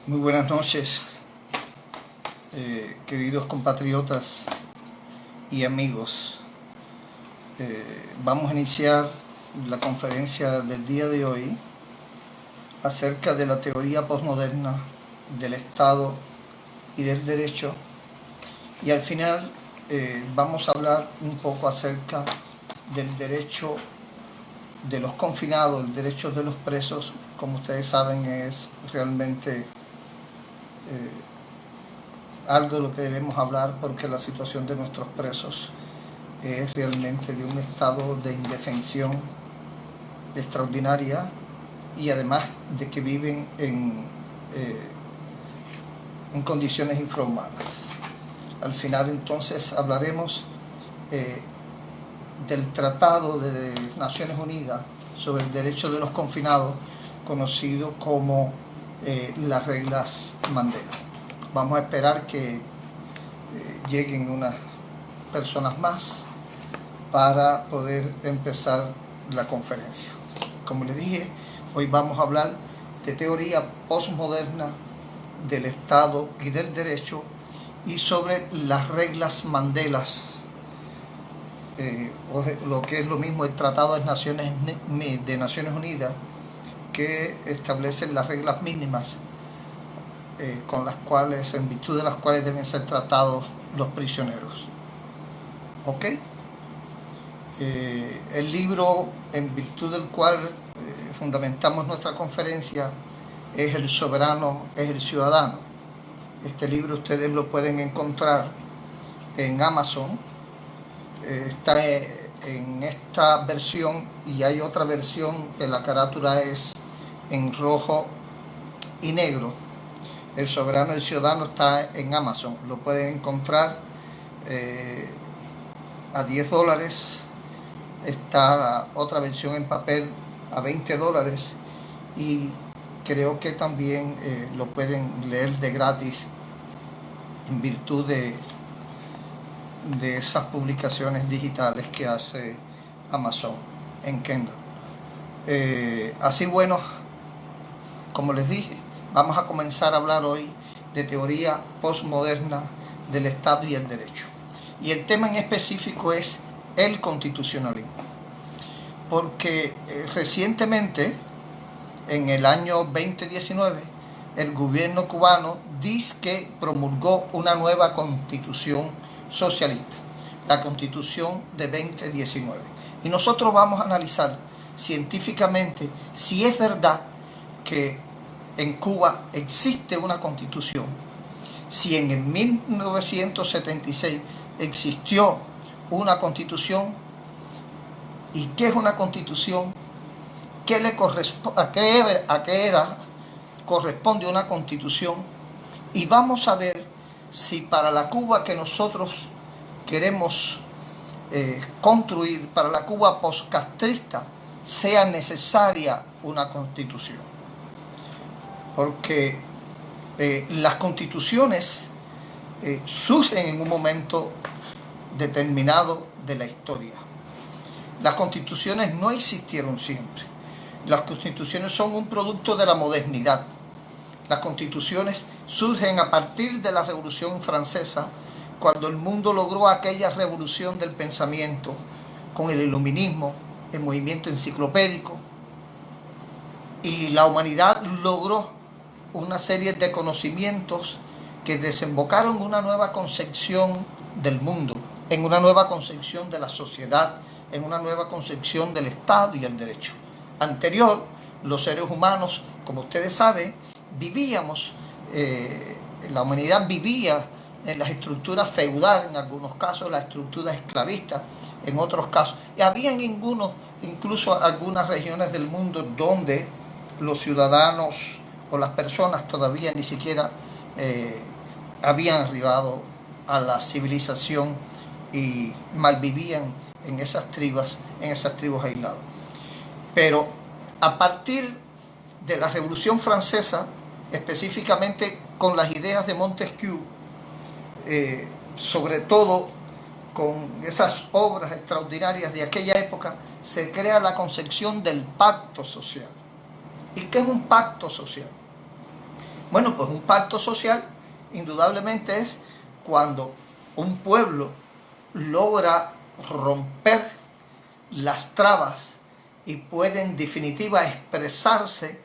Muy buenas noches, queridos compatriotas y amigos. Vamos a iniciar la conferencia del día de hoy acerca de la teoría posmoderna del Estado y del Derecho, y al final vamos a hablar un poco acerca del derecho de los confinados, el derecho de los presos. Como ustedes saben, es realmente algo de lo que debemos hablar, porque la situación de nuestros presos es realmente de un estado de indefensión extraordinaria, y además de que viven en condiciones infrahumanas. Al final entonces hablaremos del Tratado de Naciones Unidas sobre el derecho de los confinados, conocido como las reglas Mandela. Vamos a esperar que lleguen unas personas más para poder empezar la conferencia. Como les dije, hoy vamos a hablar de teoría postmoderna del Estado y del Derecho, y sobre las reglas Mandelas, lo que es lo mismo el Tratado de Naciones Unidas, que establecen las reglas mínimas con las cuales, en virtud de las cuales deben ser tratados los prisioneros. ¿Ok? El libro en virtud del cual fundamentamos nuestra conferencia es El soberano es el ciudadano. Este libro ustedes lo pueden encontrar en Amazon. Está en esta versión, y hay otra versión que la carátula es en rojo y negro. El soberano y el ciudadano está en Amazon. Lo pueden encontrar a $10. Está la otra versión en papel a $20, y creo que también lo pueden leer de gratis en virtud de esas publicaciones digitales que hace Amazon en Kindle. Así, bueno, como les dije, vamos a comenzar a hablar hoy de teoría postmoderna del Estado y el Derecho. Y el tema en específico es el constitucionalismo. Porque recientemente, en el año 2019, el gobierno cubano dice que promulgó una nueva constitución socialista, la Constitución de 2019. Y nosotros vamos a analizar científicamente si es verdad que en Cuba existe una constitución, si en el 1976 existió una constitución, y qué es una constitución, qué le corresponde, a qué era corresponde una constitución, y vamos a ver si para la Cuba que nosotros queremos construir, para la Cuba postcastrista, sea necesaria una constitución. Porque las constituciones surgen en un momento determinado de la historia. Las constituciones no existieron siempre. Las constituciones son un producto de la modernidad. Las constituciones surgen a partir de la Revolución Francesa, cuando el mundo logró aquella revolución del pensamiento con el iluminismo, el movimiento enciclopédico, y la humanidad logró una serie de conocimientos que desembocaron en una nueva concepción del mundo, en una nueva concepción de la sociedad, en una nueva concepción del Estado y el Derecho. Anterior, los seres humanos, como ustedes saben, vivíamos, la humanidad vivía en las estructuras feudales, en algunos casos las estructuras esclavistas, en otros casos. Y había incluso algunas regiones del mundo donde los ciudadanos o las personas todavía ni siquiera habían arribado a la civilización y malvivían en esas tribus aisladas. Pero a partir de la Revolución Francesa, específicamente con las ideas de Montesquieu, sobre todo con esas obras extraordinarias de aquella época, se crea la concepción del pacto social. ¿Y qué es un pacto social? Bueno, pues un pacto social indudablemente es cuando un pueblo logra romper las trabas y puede en definitiva expresarse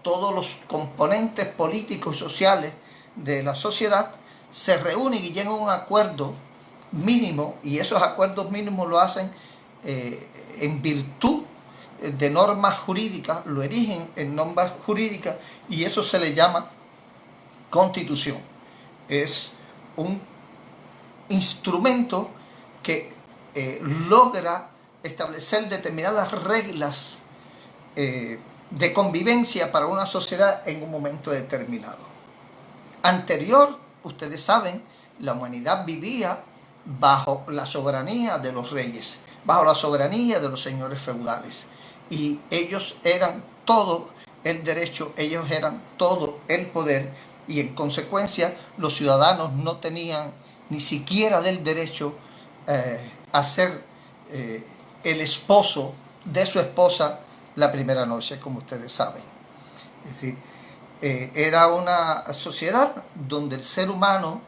todos los componentes políticos y sociales de la sociedad, se reúnen y llegan a un acuerdo mínimo, y esos acuerdos mínimos lo hacen en virtud de normas jurídicas, lo erigen en normas jurídicas, y eso se le llama constitución. Es un instrumento que logra establecer determinadas reglas de convivencia para una sociedad en un momento determinado. Anterior, ustedes saben, la humanidad vivía bajo la soberanía de los reyes, bajo la soberanía de los señores feudales, y ellos eran todo el derecho, ellos eran todo el poder, y en consecuencia los ciudadanos no tenían ni siquiera del derecho a ser el esposo de su esposa la primera noche, como ustedes saben. Es decir, era una sociedad donde el ser humano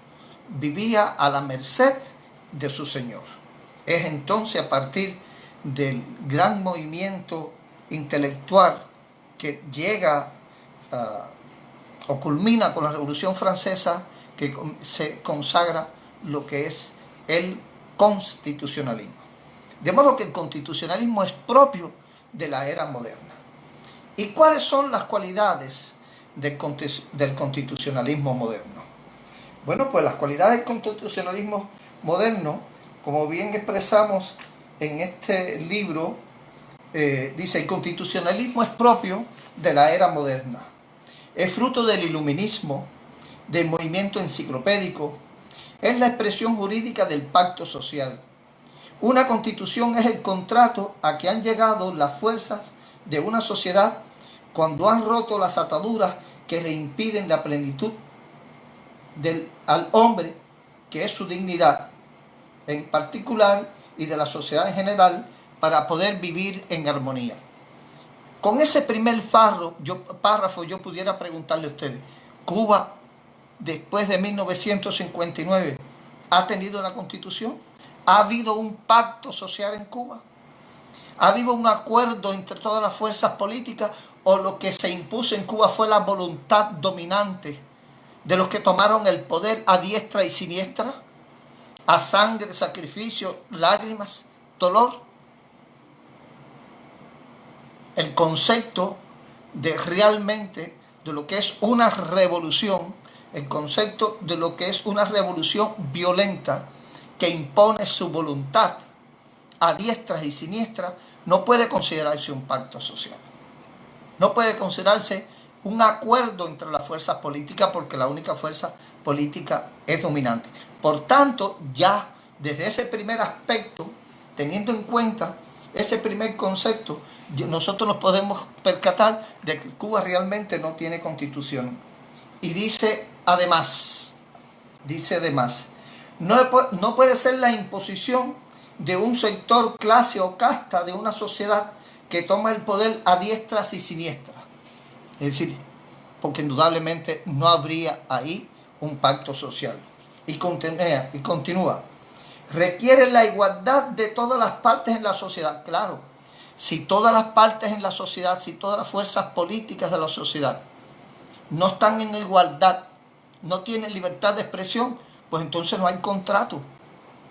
vivía a la merced de su señor. Es entonces a partir del gran movimiento intelectual que llega o culmina con la Revolución Francesa, que se consagra lo que es el constitucionalismo. De modo que el constitucionalismo es propio de la era moderna. ¿Y cuáles son las cualidades del constitucionalismo moderno? Bueno, pues las cualidades del constitucionalismo moderno, como bien expresamos en este libro, dice: el constitucionalismo es propio de la era moderna. Es fruto del iluminismo, del movimiento enciclopédico, es la expresión jurídica del pacto social. Una constitución es el contrato a que han llegado las fuerzas de una sociedad cuando han roto las ataduras que le impiden la plenitud al hombre, que es su dignidad en particular y de la sociedad en general, para poder vivir en armonía. Con ese primer párrafo yo pudiera preguntarle a ustedes: ¿Cuba, después de 1959, ha tenido una constitución? ¿Ha habido un pacto social en Cuba? ¿Ha habido un acuerdo entre todas las fuerzas políticas? ¿O lo que se impuso en Cuba fue la voluntad dominante de los que tomaron el poder a diestra y siniestra? A sangre, sacrificio, lágrimas, dolor. El concepto de realmente de lo que es una revolución, el concepto de lo que es una revolución violenta que impone su voluntad a diestras y siniestras, no puede considerarse un pacto social. No puede considerarse un acuerdo entre las fuerzas políticas, porque la única fuerza política es dominante. Por tanto, ya desde ese primer aspecto, teniendo en cuenta ese primer concepto, nosotros nos podemos percatar de que Cuba realmente no tiene constitución. Y dice además, no puede ser la imposición de un sector, clase o casta de una sociedad que toma el poder a diestras y siniestras. Es decir, porque indudablemente no habría ahí un pacto social. Y continúa. Requiere la igualdad de todas las partes en la sociedad. Claro, si todas las partes en la sociedad, si todas las fuerzas políticas de la sociedad no están en igualdad, no tienen libertad de expresión, pues entonces no hay contrato,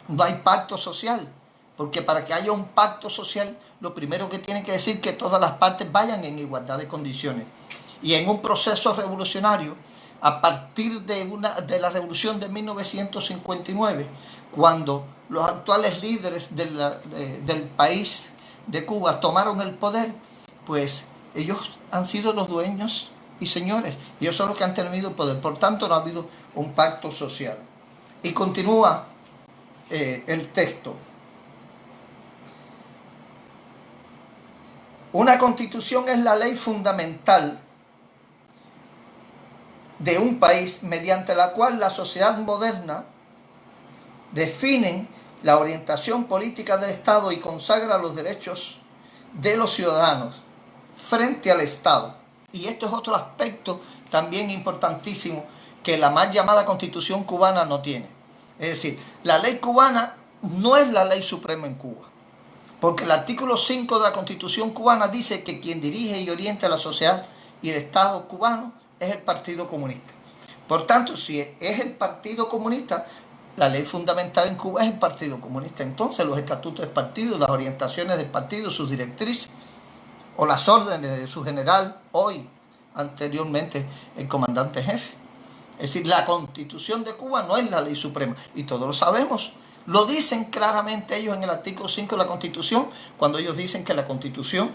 no hay pacto social. Porque para que haya un pacto social, lo primero que tiene que decir es que todas las partes vayan en igualdad de condiciones. Y en un proceso revolucionario, a partir de la revolución de 1959, cuando los actuales líderes del país de Cuba tomaron el poder, pues ellos han sido los dueños y señores, y ellos son los que han tenido el poder. Por tanto, no ha habido un pacto social. Y continúa el texto. Una constitución es la ley fundamental de un país mediante la cual la sociedad moderna define la orientación política del Estado y consagra los derechos de los ciudadanos frente al Estado. Y esto es otro aspecto también importantísimo que la mal llamada Constitución cubana no tiene. Es decir, la ley cubana no es la ley suprema en Cuba, porque el artículo 5 de la Constitución cubana dice que quien dirige y orienta la sociedad y el Estado cubano es el Partido Comunista. Por tanto, si es el Partido Comunista, la ley fundamental en Cuba es el Partido Comunista. Entonces, los estatutos del partido, las orientaciones del partido, sus directrices o las órdenes de su general, hoy, anteriormente, el comandante jefe. Es decir, la Constitución de Cuba no es la ley suprema. Y todos lo sabemos. Lo dicen claramente ellos en el artículo 5 de la Constitución, cuando ellos dicen que la Constitución,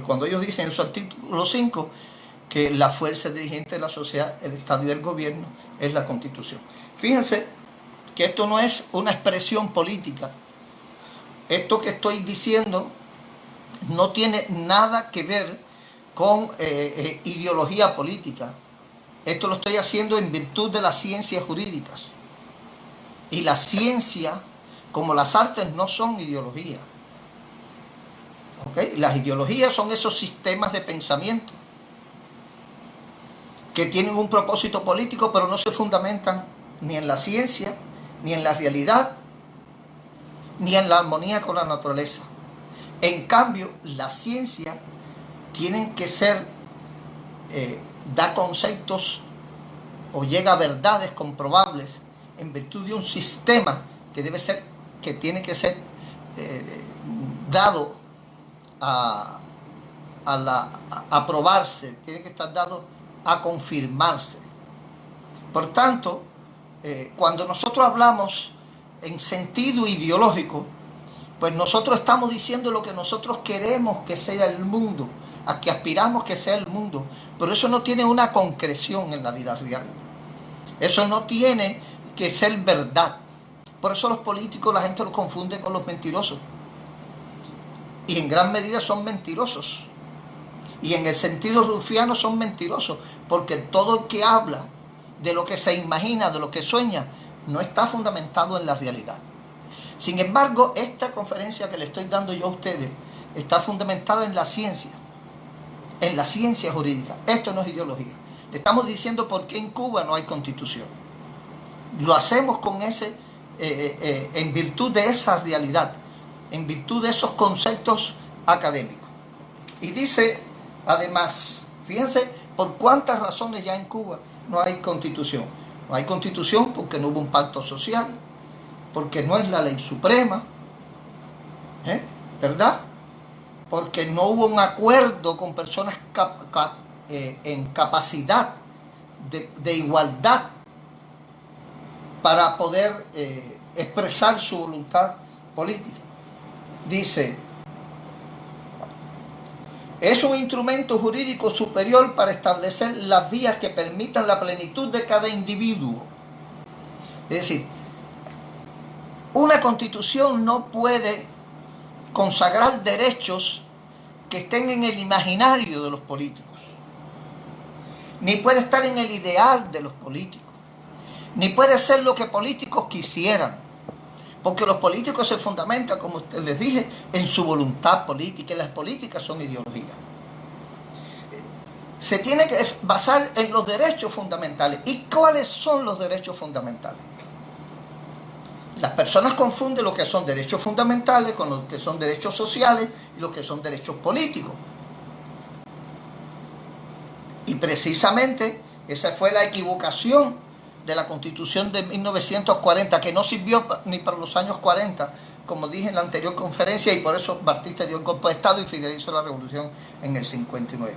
cuando ellos dicen en su artículo 5, que la fuerza dirigente de la sociedad, el Estado y el gobierno es la Constitución. Fíjense que esto no es una expresión política. Esto que estoy diciendo no tiene nada que ver con ideología política. Esto lo estoy haciendo en virtud de las ciencias jurídicas. Y la ciencia, como las artes, no son ideología. ¿Okay? Las ideologías son esos sistemas de pensamiento que tienen un propósito político, pero no se fundamentan ni en la ciencia, ni en la realidad, ni en la armonía con la naturaleza. En cambio, la ciencia tienen que ser, da conceptos o llega a verdades comprobables en virtud de un sistema que debe ser, que tiene que ser dado a probarse, tiene que estar dado a confirmarse. Por tanto, cuando nosotros hablamos en sentido ideológico, pues nosotros estamos diciendo lo que nosotros queremos que sea el mundo, a que aspiramos que sea el mundo, pero eso no tiene una concreción en la vida real. Eso no tiene que ser verdad. Por eso los políticos, la gente los confunde con los mentirosos. Y en gran medida son mentirosos. Y en el sentido rufiano son mentirosos, porque todo el que habla de lo que se imagina, de lo que sueña, no está fundamentado en la realidad. Sin embargo, esta conferencia que le estoy dando yo a ustedes está fundamentada en la ciencia jurídica. Esto no es ideología. Le estamos diciendo por qué en Cuba no hay constitución. Lo hacemos con en virtud de esa realidad, en virtud de esos conceptos académicos. Y dice, además, fíjense por cuántas razones ya en Cuba no hay constitución. No hay constitución porque no hubo un pacto social, porque no es la ley suprema, ¿verdad? Porque no hubo un acuerdo con personas en capacidad de igualdad para poder expresar su voluntad política. Dice, es un instrumento jurídico superior para establecer las vías que permitan la plenitud de cada individuo. Es decir, una constitución no puede consagrar derechos que estén en el imaginario de los políticos, ni puede estar en el ideal de los políticos, ni puede ser lo que políticos quisieran, porque los políticos se fundamentan, como les dije, en su voluntad política, y las políticas son ideologías. Se tiene que basar en los derechos fundamentales. ¿Y cuáles son los derechos fundamentales? Las personas confunden lo que son derechos fundamentales con lo que son derechos sociales y lo que son derechos políticos. Y precisamente esa fue la equivocación de la Constitución de 1940, que no sirvió ni para los años 40, como dije en la anterior conferencia, y por eso Batista dio el golpe de Estado y Fidel hizo la revolución en el 59.